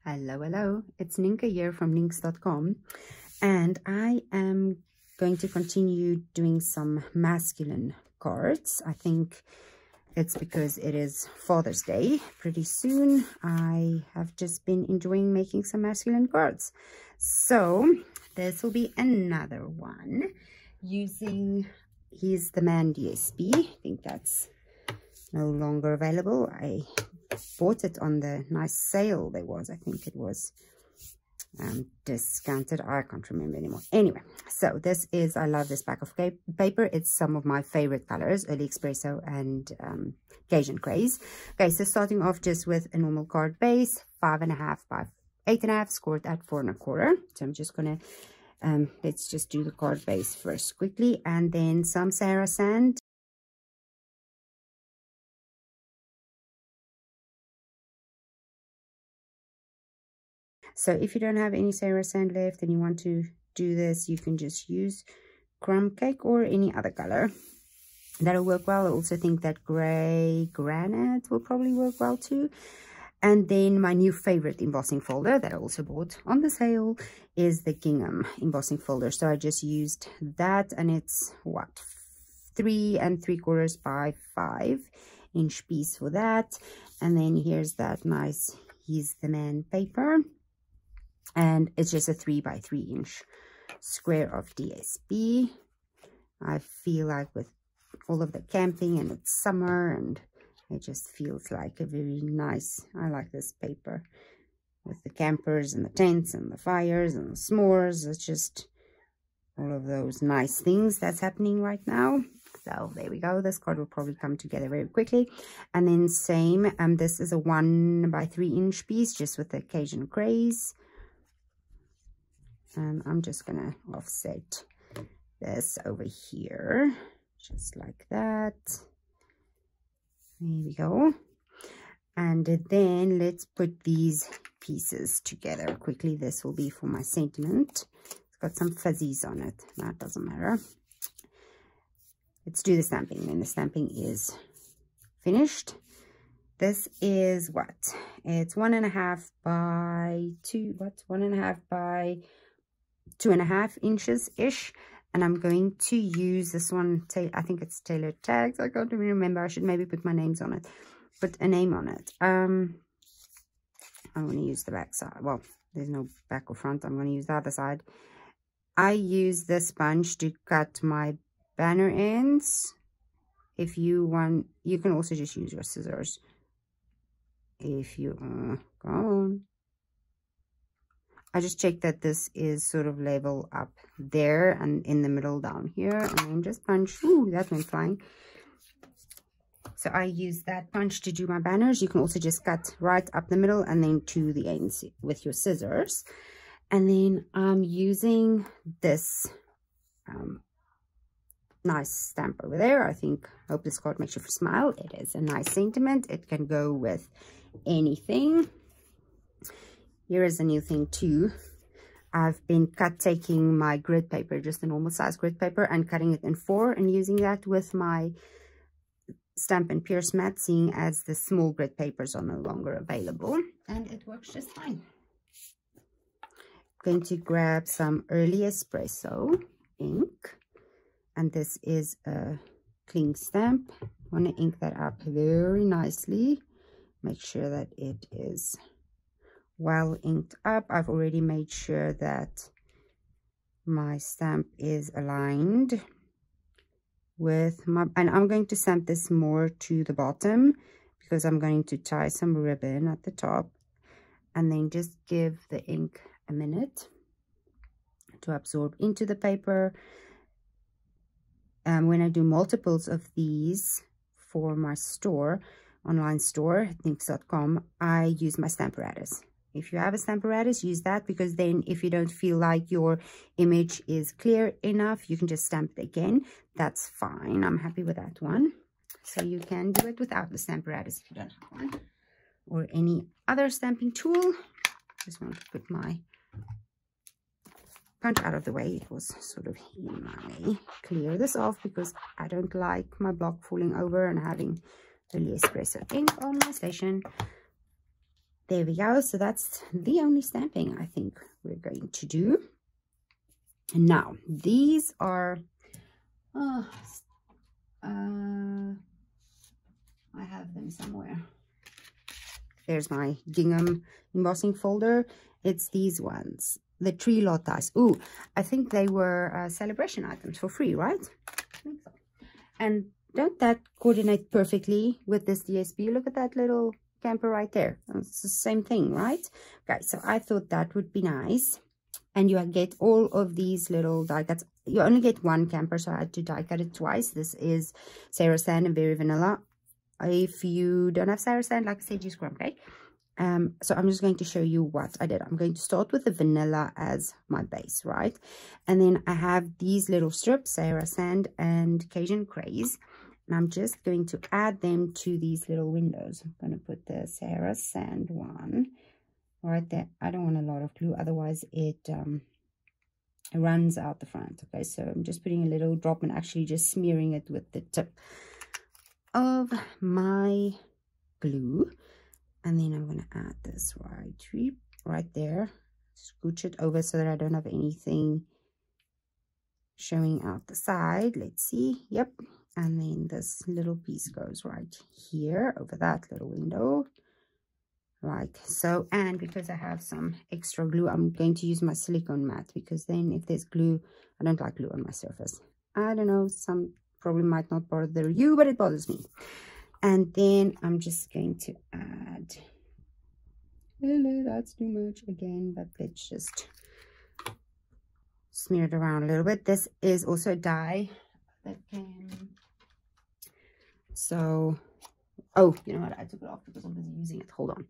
Hello, it's Nienke here from Nienks.com, and I am going to continue doing some masculine cards. I think it's because it is Father's Day pretty soon. I have just been enjoying making some masculine cards. So this will be another one using He's the Man DSP. I think that's no longer available. I bought it on the nice sale there was. I think it was discounted. I can't remember anymore. Anyway, so this is, I love this back of paper. It's some of my favorite colors, Early Espresso and Cajun Craze. Okay, so starting off just with a normal card base, 5.5 by 8.5, scored at 4.25. So I'm just gonna let's just do the card base first quickly, and then some Sarah sand. So if you don't have any Sarah sand left and you want to do this, you can just use crumb cake or any other color. That'll work well. I also think that gray granite will probably work well too. And then my new favorite embossing folder that I also bought on the sale is the gingham embossing folder. So I just used that, and it's what, 3 3/4 by 5-inch piece for that. And then here's that nice He's the Man paper. And it's just a 3 by 3-inch square of DSP. I feel like with all of the camping and it's summer, and it just feels like a very nice, I like this paper with the campers and the tents and the fires and the s'mores. It's just all of those nice things that's happening right now. So there we go. This card will probably come together very quickly. And then same, this is a 1 by 3-inch piece just with the Cajun Craze. I'm just gonna offset this over here, just like that. There we go. And then let's put these pieces together quickly. This will be for my sentiment. It's got some fuzzies on it. That doesn't matter. Let's do the stamping. Then the stamping is finished. This is what? It's 1.5 by 2. What? 1.5 by 2.5 inches ish, and I'm going to use this one. I think it's tailored tags. I can't even remember. I should maybe put my names on it. Put a name on it. I'm going to use the back side. Well, there's no back or front. I'm going to use the other side. I use this sponge to cut my banner ends. If you want, you can also just use your scissors. If you go on. I just check that this is sort of level up there and in the middle down here, and then just punch. Ooh, that went flying. So I use that punch to do my banners. You can also just cut right up the middle and then to the ends with your scissors. And then I'm using this nice stamp over there. I hope this card makes you smile. It is a nice sentiment. It can go with anything. Here is a new thing too. I've been taking my grid paper, just a normal size grid paper, and cutting it in 4 and using that with my Stampin' Pierce mat, seeing as the small grid papers are no longer available, and it works just fine. I'm going to grab some Early Espresso ink, and this is a cling stamp. I want to ink that up very nicely. Make sure that it is well inked up. I've already made sure that my stamp is aligned with my, and I'm going to stamp this more to the bottom because I'm going to tie some ribbon at the top, and then just give the ink a minute to absorb into the paper. When I do multiples of these for my store, online store, Nienks.com, I use my Stamparatus. If you have a Stamparatus, use that, because then if you don't feel like your image is clear enough, you can just stamp it again. That's fine. I'm happy with that one. So you can do it without the Stamparatus if you don't have one, or any other stamping tool. Just want to put my punch out of the way. It was sort of in my way. Clear this off because I don't like my block falling over and having Early Espresso ink on my station. there we go. So that's the only stamping I think we're going to do. And now these are I have them somewhere. There's my gingham embossing folder. It's these ones, the tree lot dies. Ooh, I think they were celebration items for free, right? I think so. And don't that coordinate perfectly with this DSP? Look at that little camper right there. It's the same thing, right? Okay, so I thought that would be nice. And you get all of these little die cuts. You only get one camper, so I had to die cut it twice. This is Sarah Sand and Berry Vanilla. If you don't have Sarah Sand, like I said, use crumb cake. So I'm just going to show you what I did. I'm going to start with the vanilla as my base, right? And then I have these little strips, Sarah Sand and Cajun Craze. And I'm just going to add them to these little windows. I'm going to put the Sarah Sand one right there. I don't want a lot of glue, otherwise it runs out the front. Okay, so I'm just putting a little drop and actually just smearing it with the tip of my glue. And then I'm going to add this right there. Scooch it over so that I don't have anything showing out the side. Let's see. Yep. And then this little piece goes right here over that little window, like so. And because I have some extra glue, I'm going to use my silicone mat, because then if there's glue, I don't like glue on my surface. I don't know, some probably might not bother you, but it bothers me. And then I'm just going to add, that's too much again, but let's just smear it around a little bit. This is also dye that came, so, oh, you know what, I took it off because I'm busy using it. Hold on.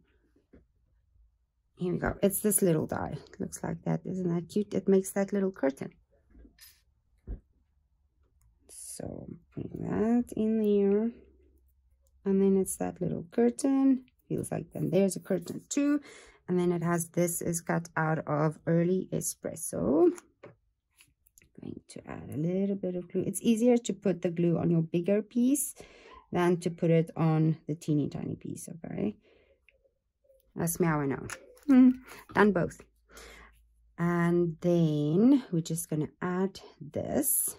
Here we go. It's this little dye. It looks like that. Isn't that cute? It makes that little curtain. So I'm putting that in there. And then it's that little curtain. Feels like then there's a curtain too. And then it has, this is cut out of Early Espresso. I'm going to add a little bit of glue. It's easier to put the glue on your bigger piece than to put it on the teeny tiny piece, okay? That's me how I know. Done both. And then we're just going to add this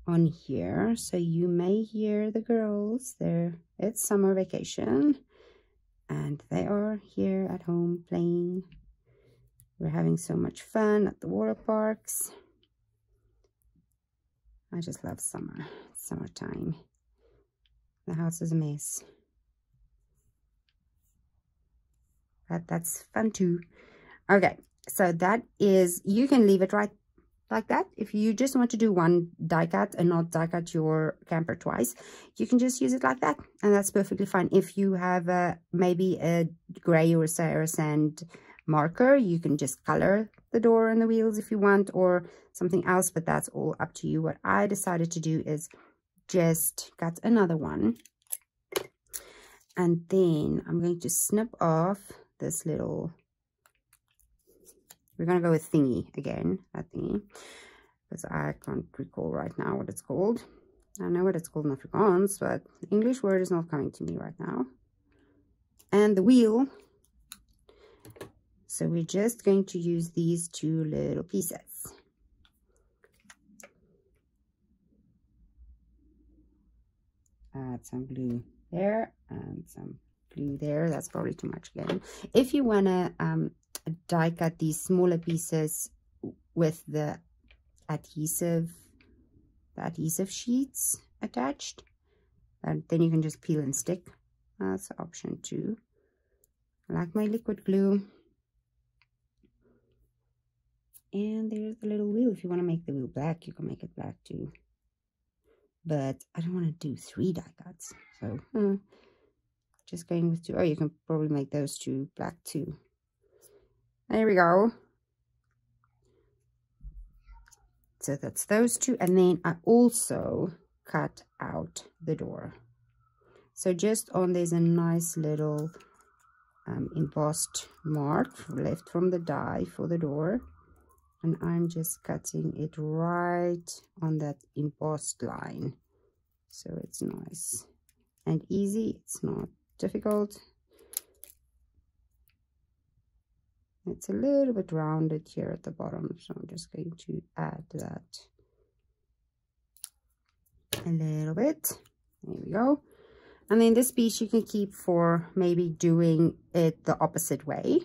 on here. So you may hear the girls there. It's summer vacation and they are here at home playing. We're having so much fun at the water parks. I just love summer. Summertime. The house is a mess. But that's fun too. Okay, so that is, you can leave it right like that. If you just want to do one die cut and not die cut your camper twice, you can just use it like that, and that's perfectly fine. If you have maybe a gray or Sarah Sand marker, you can just color the door and the wheels if you want, or something else, but that's all up to you. What I decided to do is just cut another one, and then I'm going to snip off this little, we're going to go with thingy again, that thingy, because I can't recall right now what it's called. I know what it's called in Afrikaans, but the English word is not coming to me right now. And the wheel. So we're just going to use these two little pieces. Add some glue there and some glue there. That's probably too much again. If you want to die cut these smaller pieces with the adhesive sheets attached, and then you can just peel and stick. That's an option too. I like my liquid glue. And there's the little wheel. If you want to make the wheel black, you can make it black too. But I don't want to do 3 die cuts, so just going with 2. Oh, you can probably make those 2 black too. There we go. So that's those 2, and then I also cut out the door. So just on, there's a nice little embossed mark left from the die for the door, and I'm just cutting it right on that embossed line. So it's nice and easy. It's not difficult. It's a little bit rounded here at the bottom, so I'm just going to add that a little bit. There we go. And then this piece you can keep for maybe doing it the opposite way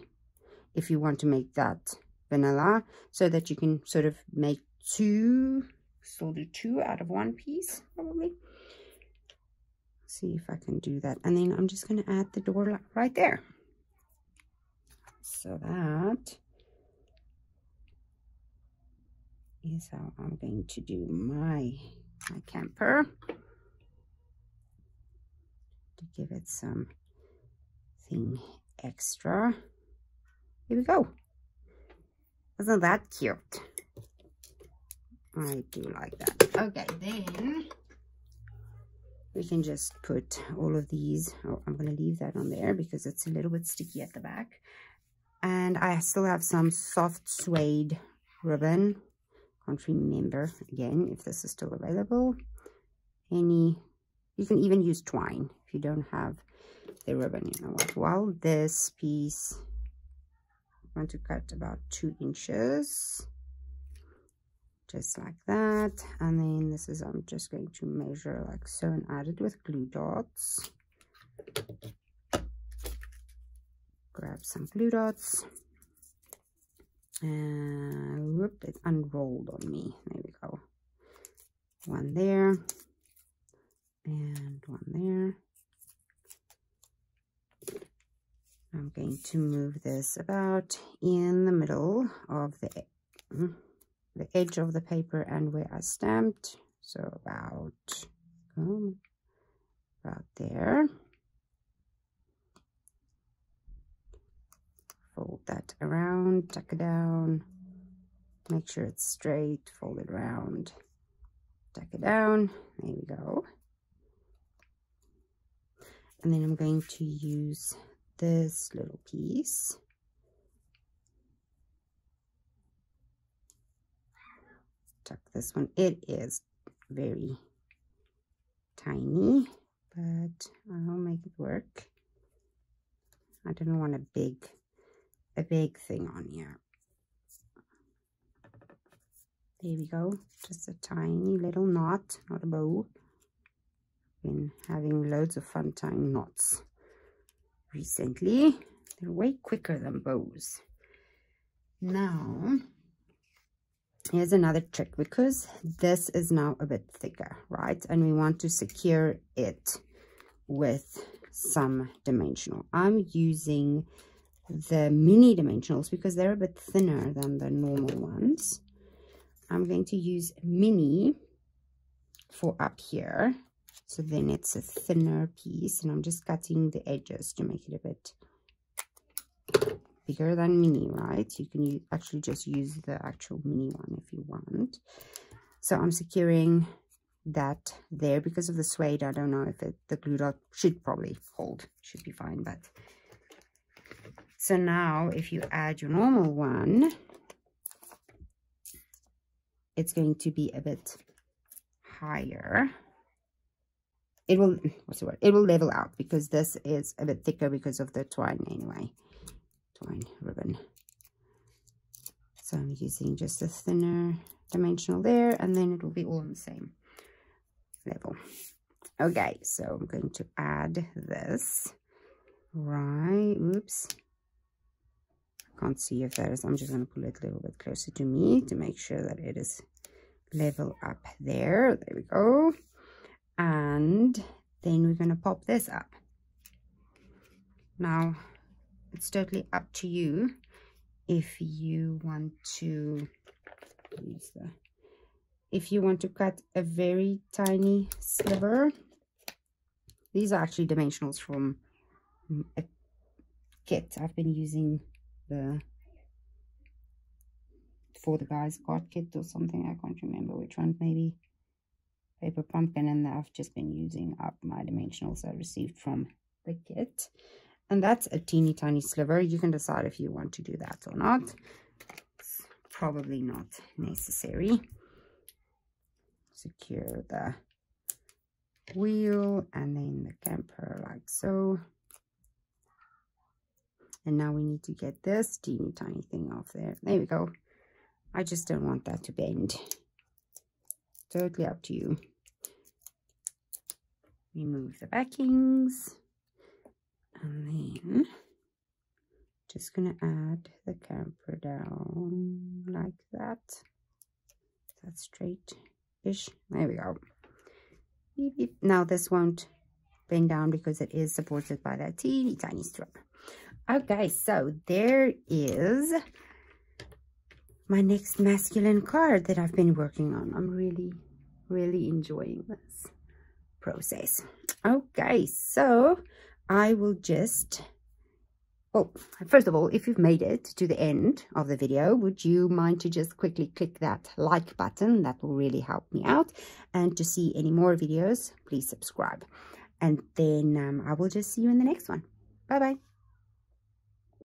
if you want to make that vanilla, so that you can sort of make two, still do two out of one piece probably. See if I can do that. And then I'm just going to add the door right there. So that is how I'm going to do my camper, to give it something extra. Here we go. Isn't that cute? I do like that. Okay, then we can just put all of these. Oh, I'm going to leave that on there because it's a little bit sticky at the back. And I still have some soft suede ribbon. Can't remember again if this is still available. You can even use twine if you don't have the ribbon. You know what? Well, this piece, I want to cut about 2 inches, just like that. And then this is, I'm just going to measure like so and add it with glue dots. Grab some glue dots, and whoop, it unrolled on me. There we go. One there and one there. I'm going to move this about in the middle of the edge of the paper and where I stamped, so about there. Fold that around, tuck it down, make sure it's straight, fold it around, tuck it down. There we go. And then I'm going to use this little piece tuck this one. It is very tiny, but I'll make it work. I don't want a big thing on here. There we go. Just a tiny little knot, not a bow. Been having loads of fun tying knots recently. They're way quicker than bows. Now, here's another trick, because this is now a bit thicker, right? And we want to secure it with some dimensional. I'm using the mini dimensionals because they're a bit thinner than the normal ones. I'm going to use mini for up here, so then it's a thinner piece, and I'm just cutting the edges to make it a bit bigger than mini, right? You can actually just use the actual mini one if you want. So I'm securing that there because of the suede. I don't know if the glue dot should probably hold, should be fine. But so now if you add your normal one, it's going to be a bit higher. It will, what's the word? It will level out because this is a bit thicker because of the twine anyway. Twine ribbon. So I'm using just a thinner dimensional there, and then it will be all on the same level. Okay, so I'm going to add this. Right, oops. Can't see if that is, I'm just going to pull it a little bit closer to me to make sure that it is level up there. There we go. And then we're going to pop this up. Now, it's totally up to you if you want to use if you want to cut a very tiny sliver. These are actually dimensionals from a kit I've been using, for the guys card kit or something. I can't remember which one, maybe Paper Pumpkin, and I've just been using up my dimensionals I received from the kit. And that's a teeny tiny sliver. You can decide if you want to do that or not. It's probably not necessary. Secure the wheel and then the camper like so. And now we need to get this teeny tiny thing off there. There we go. I just don't want that to bend. Totally up to you. Remove the backings. And then just gonna add the camper down like that. That's straight-ish. There we go. Beep, beep. Now this won't bend down because it is supported by that teeny tiny strap. Okay, so there is my next masculine card that I've been working on. I'm really enjoying this process. Okay, so I will just, well, first of all, if you've made it to the end of the video, would you mind to just quickly click that like button? That will really help me out. And to see any more videos, please subscribe. And then I will just see you in the next one. Bye-bye.